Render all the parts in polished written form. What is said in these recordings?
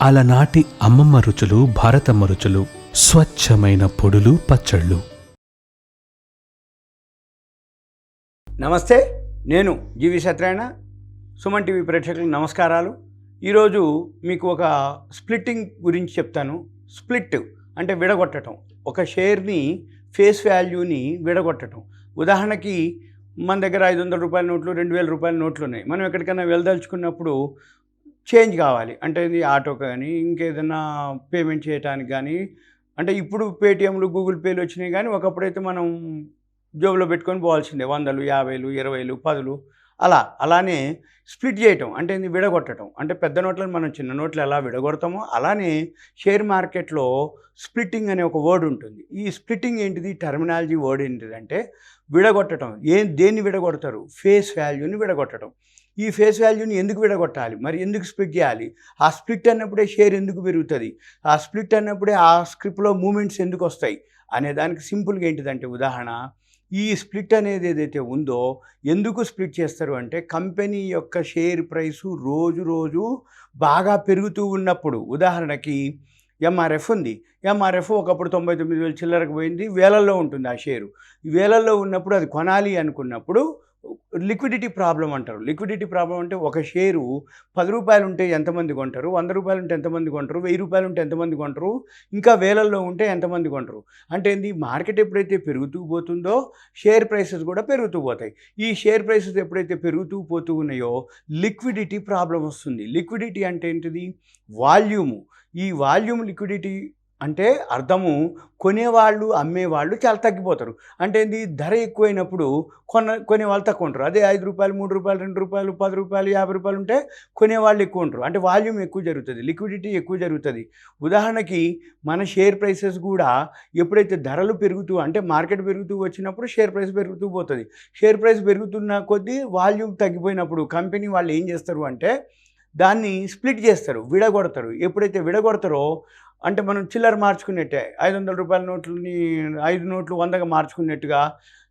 అలనాటి అమ్మమ్మ రుచులు, భారతమ్మ రుచులు, స్వచ్ఛమైన పొడులు, పచ్చళ్ళు. నమస్తే, నేను జీవి సత్యనారాయణ. సుమన్ టీవీ ప్రేక్షకులకు నమస్కారాలు. ఈరోజు మీకు ఒక స్ప్లిట్టింగ్ గురించి చెప్తాను. స్ప్లిట్ అంటే విడగొట్టడం, ఒక షేర్ని ఫేస్ వాల్యూని విడగొట్టడం. ఉదాహరణకి మన దగ్గర 500 రూపాయల నోట్లు, 2000 రూపాయల నోట్లు ఉన్నాయి. మనం ఎక్కడికైనా వెళ్ళదలుచుకున్నప్పుడు చేంజ్ కావాలి అంటే ఇది ఆటో కానీ ఇంకేదైనా పేమెంట్ చేయడానికి కానీ, అంటే ఇప్పుడు పేటిఎంలు, గూగుల్ పేలు వచ్చినాయి. కానీ ఒకప్పుడైతే మనం జోబులో పెట్టుకొని పోవాల్సిందే. 100, 50, 20, 10 అలానే స్ప్లిట్ చేయటం అంటే ఇది విడగొట్టడం. అంటే పెద్ద నోట్లను మనం చిన్న నోట్లు ఎలా విడగొడతామో అలానే షేర్ మార్కెట్లో స్ప్లిట్టింగ్ అనే ఒక వర్డ్ ఉంటుంది. ఈ స్ప్లిట్టింగ్ ఏంటిది, టర్మినాలజీ వర్డ్ ఏంటిదంటే విడగొట్టడం. దేన్ని విడగొడతారు? ఫేస్ వాల్యూని విడగొట్టడం. ఈ ఫేస్ వాల్యూని ఎందుకు విడగొట్టాలి, మరి ఎందుకు స్ప్లిట్ చేయాలి? ఆ స్ప్లిట్ అన్నప్పుడే షేర్ ఎందుకు పెరుగుతుంది, ఆ స్ప్లిట్ అన్నప్పుడే ఆ స్క్రిప్ట్లో మూమెంట్స్ ఎందుకు వస్తాయి అనే దానికి సింపుల్గా ఏంటిదంటే ఉదాహరణ, ఈ స్ప్లిట్ అనేది ఏదైతే ఉందో ఎందుకు స్ప్లిట్ చేస్తారు అంటే కంపెనీ యొక్క షేర్ ప్రైసు రోజు రోజు బాగా పెరుగుతూ ఉన్నప్పుడు. ఉదాహరణకి ఎంఆర్ఎఫ్ ఉంది. ఎంఆర్ఎఫ్ ఒకప్పుడు 99,000 చిల్లరకు పోయింది, వేలల్లో ఉంటుంది ఆ షేరు. వేలల్లో ఉన్నప్పుడు అది కొనాలి అనుకున్నప్పుడు లిక్విడిటీ ప్రాబ్లం అంటారు. లిక్విడిటీ ప్రాబ్లం అంటే ఒక షేరు 10 రూపాయలు ఉంటే ఎంతమంది కొంటారు, 100 రూపాయలు ఉంటే ఎంతమంది కొంటారు, 1000 రూపాయలు ఉంటే ఎంతమంది కొంటారు, ఇంకా వేలల్లో ఉంటే ఎంతమంది కొంటారు. అంటే ఏంది, మార్కెట్ ఎప్పుడైతే పెరుగుతూ పోతుందో షేర్ ప్రైసెస్ కూడా పెరుగుతూ పోతాయి. ఈ షేర్ ప్రైసెస్ ఎప్పుడైతే పెరుగుతూ పోతూ ఉన్నాయో లిక్విడిటీ ప్రాబ్లం వస్తుంది. లిక్విడిటీ అంటే ఏంటిది, వాల్యూము. ఈ వాల్యూమ్ లిక్విడిటీ అంటే అర్థము కొనేవాళ్ళు అమ్మేవాళ్ళు చాలా తగ్గిపోతారు. అంటే ఏంది, ధర ఎక్కువైనప్పుడు కొనేవాళ్ళు తక్కువ ఉంటారు. అదే 5 రూపాయలు, 3 రూపాయలు, 2 రూపాయలు, 10 రూపాయలు, 50 రూపాయలు ఉంటే కొనేవాళ్ళు ఎక్కువ ఉంటారు. అంటే వాల్యూమ్ ఎక్కువ జరుగుతుంది, లిక్విడిటీ ఎక్కువ జరుగుతుంది. ఉదాహరణకి మన షేర్ ప్రైసెస్ కూడా ఎప్పుడైతే ధరలు పెరుగుతూ అంటే మార్కెట్ పెరుగుతూ వచ్చినప్పుడు షేర్ ప్రైస్ పెరుగుతూ పోతుంది. షేర్ ప్రైస్ పెరుగుతున్న కొద్దీ వాల్యూమ్ తగ్గిపోయినప్పుడు కంపెనీ వాళ్ళు ఏం చేస్తారు అంటే దాన్ని స్ప్లిట్ చేస్తారు, విడగొడతారు. ఎప్పుడైతే విడగొడతారో అంటే మనం చిల్లర మార్చుకున్నట్టే 500 రూపాయల నోట్లని 5 నోట్లు 100గా మార్చుకున్నట్టుగా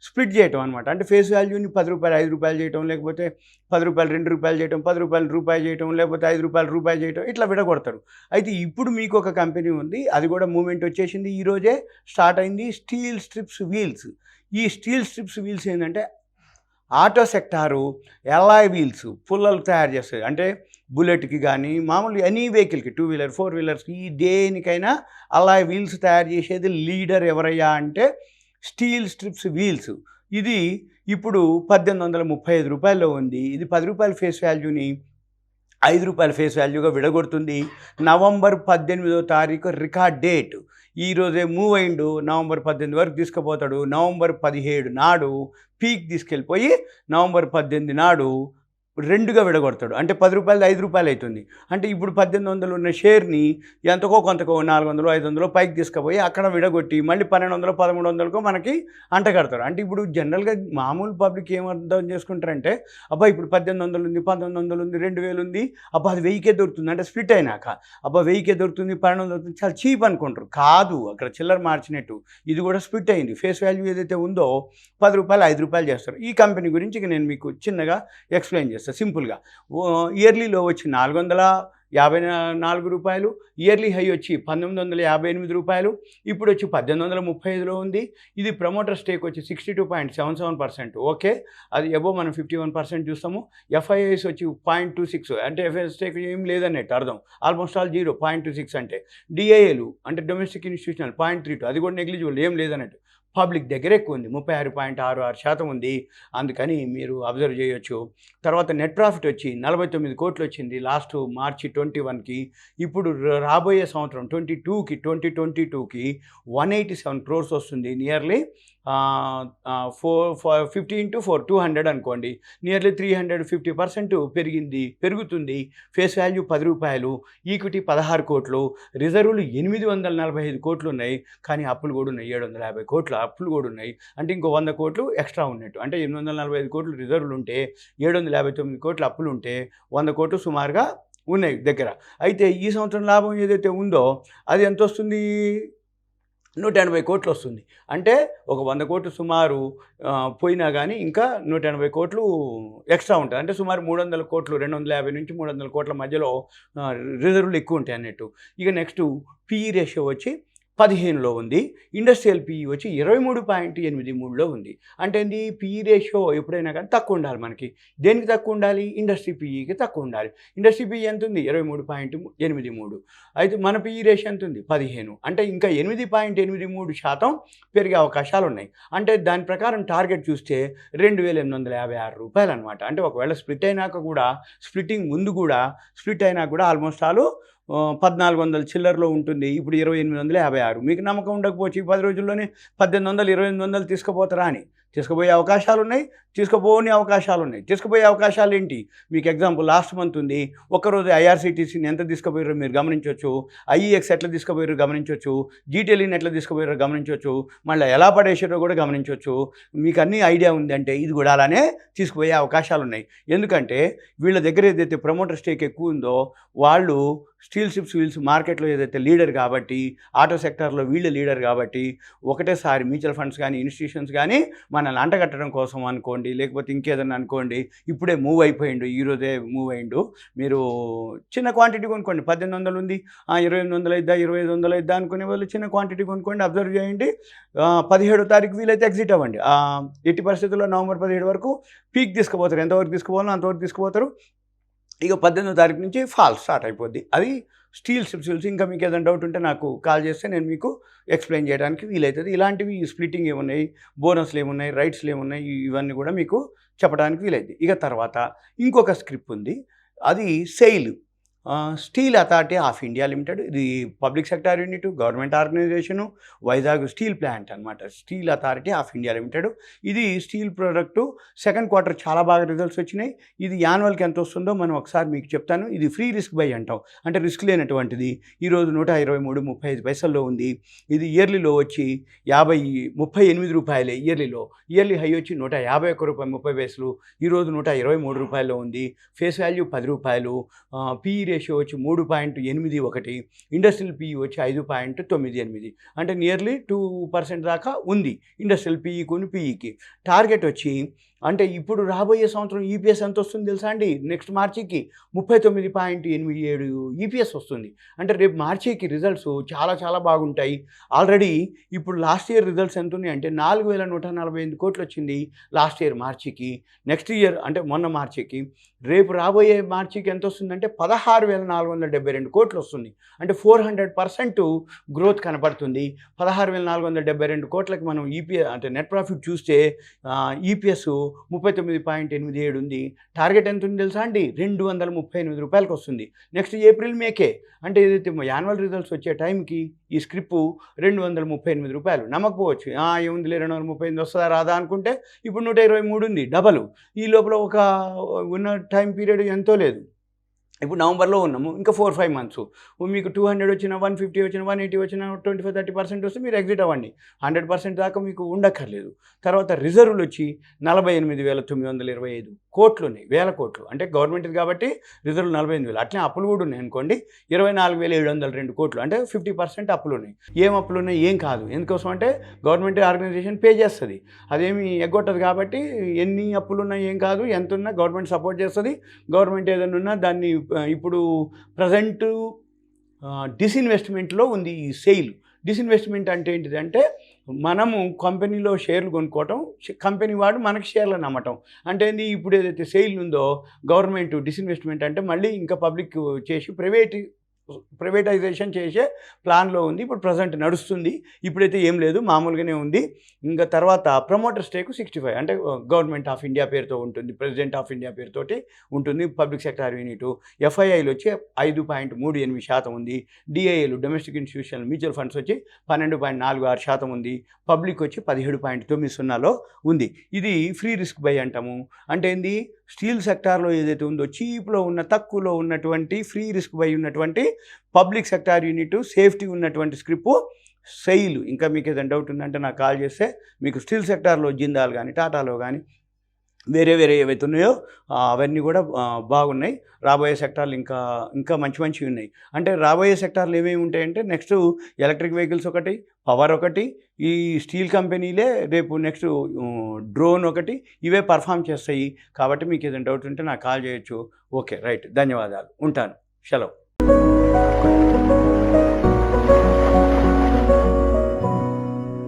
స్ప్లిట్ చేయటం అనమాట. అంటే ఫేస్ వాల్యూని 10 రూపాయలు 5 రూపాయలు చేయటం, లేకపోతే 10 రూపాయలు 2 రూపాయలు చేయటం, 10 రూపాయలు రూపాయి చేయటం, లేకపోతే 5 రూపాయలు రూపాయి చేయటం, ఇట్లా విడగొడతారు. అయితే ఇప్పుడు మీకు ఒక కంపెనీ ఉంది, అది కూడా మూమెంట్ వచ్చేసింది, ఈరోజే స్టార్ట్ అయింది. Steel strips wheels. ఈ స్టీల్ స్ట్రిప్స్ వీల్స్ ఏంటంటే ఆటో సెక్టారు ఎలాయ్ వీల్స్ పుల్లలు తయారు చేస్తుంది. అంటే బుల్లెట్కి కానీ మామూలు ఎనీ వెహికల్కి 2 వీలర్ 4 వీలర్స్కి ఈ దేనికైనా అలాయ్ వీల్స్ తయారు చేసేది లీడర్ ఎవరయ్యా అంటే స్టీల్ స్ట్రిప్స్ వీల్స్. ఇది ఇప్పుడు 1835 రూపాయల్లో ఉంది. ఇది 10 రూపాయల ఫేస్ వాల్యూని 5 రూపాయల ఫేస్ వాల్యూగా విడగొడుతుంది. నవంబర్ 18వ తారీఖు రికార్డ్ డేట్. ఈరోజే మూవ్ అయిండు, నవంబర్ 18 వరకు తీసుకుపోతాడు. నవంబర్ 17 నాడు పీక్ తీసుకెళ్ళిపోయి నవంబర్ 18 నాడు 2గా విడగొడతాడు. అంటే 10 రూపాయలు 5 రూపాయలు అవుతుంది. అంటే ఇప్పుడు 1800 ఉన్న షేర్ని ఎంతకో కొంతకో 400, 500 పైకి తీసుకుపోయి అక్కడ విడగొట్టి మళ్ళీ 1200, 1300కో మనకి అంటగడతారు. అంటే ఇప్పుడు జనరల్గా మామూలు పబ్లిక్ ఏం అర్థం చేసుకుంటారంటే అబ్బా ఇప్పుడు 1800 ఉంది, 1900 ఉంది, 2000 ఉంది, అబ్బా అది 1000కే దొరుకుతుంది. అంటే స్ప్లిట్ అయినాక అబ్బా 1000కే దొరుకుతుంది, 1200 దొరుకుతుంది, చాలా చీప్ అనుకుంటారు. కాదు, అక్కడ చిల్లర మార్చినట్టు ఇది కూడా స్ప్లిట్ అయింది. ఫేస్ వాల్యూ ఏదైతే ఉందో 10 రూపాయలు 5 రూపాయలు చేస్తారు. ఈ కంపెనీ గురించి ఇక నేను మీకు చిన్నగా ఎక్స్ప్లెయిన్ చేస్తాను సింపుల్గా. ఇయర్లీలో వచ్చి 454 రూపాయలు, ఇయర్లీ హై వచ్చి 1958 రూపాయలు, ఇప్పుడు వచ్చి 1835లో ఉంది. ఇది ప్రమోటర్ స్టేక్ వచ్చి 62.77%. ఓకే, అది అబోవ్ మనం 51% చూస్తాము. ఎఫ్ఐఐస్ వచ్చి 0.26, అంటే ఎఫ్ఐఐ స్టేక్ ఏం లేదన్నట్టు అర్థం, ఆల్మోస్ట్ ఆల్ 0, 0.26 అంటే. డిఐఏలు అంటే డొమెస్టిక్ ఇన్స్టిట్యూషనల్ 0.32, అది కూడా నెగ్లిజిబుల్, ఏం లేదన్నట్టు. పబ్లిక్ దగ్గర ఎక్కువ ఉంది, 36.66% ఉంది. అందుకని మీరు అబ్జర్వ్ చేయొచ్చు. తర్వాత నెట్ ప్రాఫిట్ వచ్చి 49 కోట్లు వచ్చింది లాస్ట్ మార్చి 21కి. ఇప్పుడు రాబోయే సంవత్సరం 2022కి 187 crores వస్తుంది. నియర్లీ 50 into 4 200 అనుకోండి. నియర్లీ 350% పెరుగుతుంది. ఫేస్ వాల్యూ 10 రూపాయలు, ఈక్విటీ 16 కోట్లు, రిజర్వులు 845 కోట్లు ఉన్నాయి. కానీ అప్పులు కూడా ఉన్నాయి, 750 కోట్ల అప్పులు కూడా ఉన్నాయి. అంటే ఇంకో 100 కోట్లు ఎక్స్ట్రా ఉన్నట్టు. అంటే 845 కోట్లు రిజర్వులు ఉంటే 759 కోట్ల అప్పులు ఉంటే 100 కోట్లు సుమారుగా ఉన్నాయి దగ్గర. అయితే ఈ సంవత్సరం లాభం ఏదైతే ఉందో అది ఎంత వస్తుంది, 180 కోట్లు వస్తుంది. అంటే ఒక 100 కోట్లు సుమారు పోయినా కానీ ఇంకా 180 కోట్లు ఎక్స్ట్రా ఉంటుంది. అంటే సుమారు 300 కోట్లు 250 నుంచి 300 కోట్ల మధ్యలో రిజర్వులు ఎక్కువ ఉంటాయి అన్నట్టు. ఇక నెక్స్ట్ పిఈ రేషియో వచ్చి 15లో ఉంది. ఇండస్ట్రియల్ పిఈ వచ్చి 23.83లో ఉంది. అంటే ఏంది, పిఈ రేషియో ఎప్పుడైనా కానీ తక్కువ ఉండాలి మనకి. దేనికి తక్కువ ఉండాలి? ఇండస్ట్రీ పిఈకి తక్కువ ఉండాలి. ఇండస్ట్రీ పిఈ ఎంత ఉంది? 23.83. అయితే మన పిఈ రేషియో ఎంత ఉంది? 15. అంటే ఇంకా 8.83% పెరిగే అవకాశాలు ఉన్నాయి. అంటే దాని ప్రకారం టార్గెట్ చూస్తే రూ. 2,856 అనమాట. అంటే ఒకవేళ స్ప్లిట్ అయినాక కూడా, స్ప్లిట్టింగ్ ముందు కూడా, స్ప్లిట్ అయినా కూడా ఆల్మోస్ట్ 1400 చిల్లరలో ఉంటుంది. ఇప్పుడు 2,856. మీకు నమ్మకం ఉండకపోవచ్చు ఈ 10 రోజుల్లోనే 1,800, 2,800 తీసుకుపోతారా అని. తీసుకుపోయే అవకాశాలు ఉన్నాయి, తీసుకుపోని అవకాశాలు ఉన్నాయి. తీసుకుపోయే అవకాశాలు ఏంటి? మీకు ఎగ్జాంపుల్ లాస్ట్ మంత్ ఉంది. ఒక్కరోజు ఐఆర్సీటీసీని ఎంత తీసుకుపోయారో మీరు గమనించవచ్చు. ఐఈఎక్స్ ఎట్లా తీసుకుపోయారో గమనించవచ్చు. జీటీఎల్ఈని ఎట్లా తీసుకుపోయారో గమనించవచ్చు. మళ్ళీ ఎలా పడేసారో కూడా గమనించవచ్చు. మీకు అన్ని ఐడియా ఉంది అంటే ఇది కూడా అలానే తీసుకుపోయే అవకాశాలు ఉన్నాయి. ఎందుకంటే వీళ్ళ దగ్గర ఏదైతే ప్రమోటర్ స్టేక్ ఎక్కువ ఉందో వాళ్ళు స్టీల్ షిప్స్ వీల్స్ మార్కెట్లో ఏదైతే లీడర్ కాబట్టి, ఆటో సెక్టార్లో వీళ్ళ లీడర్ కాబట్టి, ఒకటేసారి మ్యూచువల్ ఫండ్స్ కానీ ఇన్స్టిట్యూషన్స్ కానీ మనల్ని అంటగట్టడం కోసం అనుకోండి, లేకపోతే ఇంకేదన్నా అనుకోండి, ఇప్పుడే మూవ్ అయిపోయిండు, ఈరోజే మూవ్ అయ్యిండు, మీరు చిన్న క్వాంటిటీ కొనుక్కోండి. 1,800 ఉంది, 2,800 అయిద్దా, 2,500 అయిద్దా అనుకునే వాళ్ళు చిన్న క్వాంటిటీ కొనుక్కోండి, అబ్జర్వ్ చేయండి. 17వ తారీఖు వీలైతే ఎగ్జిట్ అవ్వండి. ఎట్టి పరిస్థితుల్లో నవంబర్ 17 వరకు పీక్ తీసుకుపోతారు. ఎంతవరకు తీసుకుపోవాలో అంతవరకు తీసుకుపోతారు. ఇక 18వ తారీఖు నుంచి ఫాల్ స్టార్ట్ అయిపోద్ది. అది స్టీల్ షిప్స్. ఇంకా మీకు ఏదైనా డౌట్ ఉంటే నాకు కాల్ చేస్తే నేను మీకు ఎక్స్ప్లెయిన్ చేయడానికి వీలవుతుంది. ఇలాంటివి స్ప్లిట్టింగ్ ఏమున్నాయి, బోనస్లు ఏమున్నాయి, రైట్స్లు ఏమున్నాయి, ఇవన్నీ కూడా మీకు చెప్పడానికి వీలైంది. ఇక తర్వాత ఇంకొక స్క్రిప్ట్ ఉంది, అది SAIL. Steel authority of India limited, ఇది public sector unit, government organisation, Vizag steel plant అనమాట. Steel authority of India limited. ఇది స్టీల్ ప్రోడక్టు సెకండ్ క్వార్టర్ చాలా బాగా రిజల్ట్స్ వచ్చినాయి. ఇది యాన్యువల్కి ఎంత వస్తుందో మనం ఒకసారి మీకు చెప్తాను. ఇది ఫ్రీ రిస్క్ బై అంటాం, అంటే రిస్క్ లేనటువంటిది. ఈరోజు 123.35 ఉంది. ఇది ఇయర్లీలో వచ్చి 38 రూపాయలే ఇయర్లీలో. ఇయర్లీ హై వచ్చి 151.30 రూపాయలు. ఈరోజు 123 రూపాయల్లో ఉంది. ఫేస్ వాల్యూ 10 రూపాయలు. పిఈ రేషియో వచ్చి 3.81. ఇండస్ట్రియల్ పిఈ వచ్చి 5.98. అంటే నియర్లీ 2% దాకా ఉంది ఇండస్ట్రియల్ పిఈకి. టార్గెట్ వచ్చి అంటే ఇప్పుడు రాబోయే సంవత్సరం ఈపీఎస్ ఎంత వస్తుంది తెలుసా అండి? నెక్స్ట్ మార్చికి 39.87 ఈపీఎస్ వస్తుంది. అంటే రేపు మార్చికి రిజల్ట్స్ చాలా చాలా బాగుంటాయి. ఆల్రెడీ ఇప్పుడు లాస్ట్ ఇయర్ రిజల్ట్స్ ఎంత ఉన్నాయి అంటే 4,148 కోట్లు వచ్చింది లాస్ట్ ఇయర్ మార్చికి. నెక్స్ట్ ఇయర్ అంటే మొన్న మార్చికి, రేపు రాబోయే మార్చికి ఎంత వస్తుందంటే 16,472 కోట్లు వస్తుంది. అంటే 400% గ్రోత్ కనపడుతుంది. 16,472 కోట్లకి మనం ఈపీఎస్ అంటే నెట్ ప్రాఫిట్ చూస్తే ఈపీఎస్ 39.87 ఉంది. టార్గెట్ ఎంత ఉంది తెలుసా అండి? 238 రూపాయలకి వస్తుంది. నెక్స్ట్ ఏప్రిల్ మేకే, అంటే ఏదైతే యాన్యువల్ రిజల్ట్స్ వచ్చే టైంకి ఈ స్క్రిప్పు 238 రూపాయలు. నమ్మకపోవచ్చు, ఏముందిలే 238 వస్తుందా రాదా అనుకుంటే, ఇప్పుడు 123 ఉంది, డబల్. ఈ లోపల ఒక ఉన్న టైం పీరియడ్ ఎంతో లేదు. ఇప్పుడు నవంబర్లో ఉన్నాము, ఇంకా 4-5 మంత్స్. మీకు 200 వచ్చినా, 150 వచ్చినా, 180 వచ్చినా 25-30% వస్తే మీరు ఎగ్జిట్ అవ్వండి. 100% దాకా మీకు ఉండక్కర్లేదు. తర్వాత రిజర్వులు వచ్చి 48,925 కోట్లు ఉన్నాయి, వేల కోట్లు. అంటే గవర్నమెంట్ది కాబట్టి రిజర్వులు 48,000. అట్లే అప్పులు కూడా ఉన్నాయి అనుకోండి, 24,702 కోట్లు. అంటే 50% అప్పులు ఉన్నాయి. ఏం అప్పులు ఉన్నాయి? ఏం కాదు. ఎందుకోసం అంటే గవర్నమెంట్ ఆర్గనైజేషన్ పే చేస్తుంది, అదేమి ఎగ్గొట్టదు. కాబట్టి ఎన్ని అప్పులు ఉన్నాయి ఏం కాదు, ఎంత ఉన్నా గవర్నమెంట్ సపోర్ట్ చేస్తుంది. గవర్నమెంట్ ఏదైనా ఉన్నా దాన్ని ఇప్పుడు ప్రజెంటు డిస్ఇన్వెస్ట్మెంట్లో ఉంది ఈ సెయిల్. డిస్ఇన్వెస్ట్మెంట్ అంటే ఏంటిదంటే మనము కంపెనీలో షేర్లు కొనుక్కోవటం, కంపెనీ వాడు మనకి షేర్లను అమ్మటం. అంటే ఏంది, ఇప్పుడు ఏదైతే సెయిల్ ఉందో గవర్నమెంట్ డిస్ఇన్వెస్ట్మెంట్ అంటే మళ్ళీ ఇంకా పబ్లిక్ చేసి ప్రైవేటైజేషన్ చేసే ప్లాన్లో ఉంది. ఇప్పుడు ప్రజెంట్ నడుస్తుంది. ఇప్పుడైతే ఏం లేదు, మామూలుగానే ఉంది. ఇంకా తర్వాత ప్రమోటర్ స్టేక్ 65, అంటే గవర్నమెంట్ ఆఫ్ ఇండియా పేరుతో ఉంటుంది, ప్రెసిడెంట్ ఆఫ్ ఇండియా పేరుతోటి ఉంటుంది. Public sector unit. ఎఫ్ఐఐలు వచ్చి 5.38% ఉంది. డిఐఏలు డొమెస్టిక్ ఇన్స్టిట్యూషనల్ మ్యూచువల్ ఫండ్స్ వచ్చి 12.46% ఉంది. పబ్లిక్ వచ్చి 17.90లో ఉంది. ఇది ఫ్రీ రిస్క్ బై అంటాము. అంటే ఏంది, స్టీల్ సెక్టార్లో ఏదైతే ఉందో చీప్లో ఉన్న, తక్కువలో ఉన్నటువంటి, ఫ్రీ రిస్క్ బై ఉన్నటువంటి పబ్లిక్ సెక్టార్ యూనిట్, సేఫ్టీ ఉన్నటువంటి స్క్రిప్పు సెయిల్. ఇంకా మీకు ఏదైనా డౌట్ ఉందంటే నాకు కాల్ చేస్తే మీకు స్టీల్ సెక్టార్లో జిందాల్ కానీ, టాటాలో కానీ, వేరే వేరే ఏవైతే ఉన్నాయో అవన్నీ కూడా బాగున్నాయి. రాబోయే సెక్టార్లు ఇంకా ఇంకా మంచి మంచివి ఉన్నాయి. అంటే రాబోయే సెక్టార్లు ఏమేమి ఉంటాయంటే నెక్స్ట్ ఎలక్ట్రిక్ వెహికల్స్ ఒకటి, పవర్ ఒకటి, ఈ స్టీల్ కంపెనీలే రేపు నెక్స్ట్ డ్రోన్ ఒకటి, ఇవే పర్ఫామ్ చేస్తాయి. కాబట్టి మీకు ఏదైనా డౌట్ ఉంటే నాకు కాల్ చేయొచ్చు. ఓకే, రైట్, ధన్యవాదాలు, ఉంటాను, సెలవు.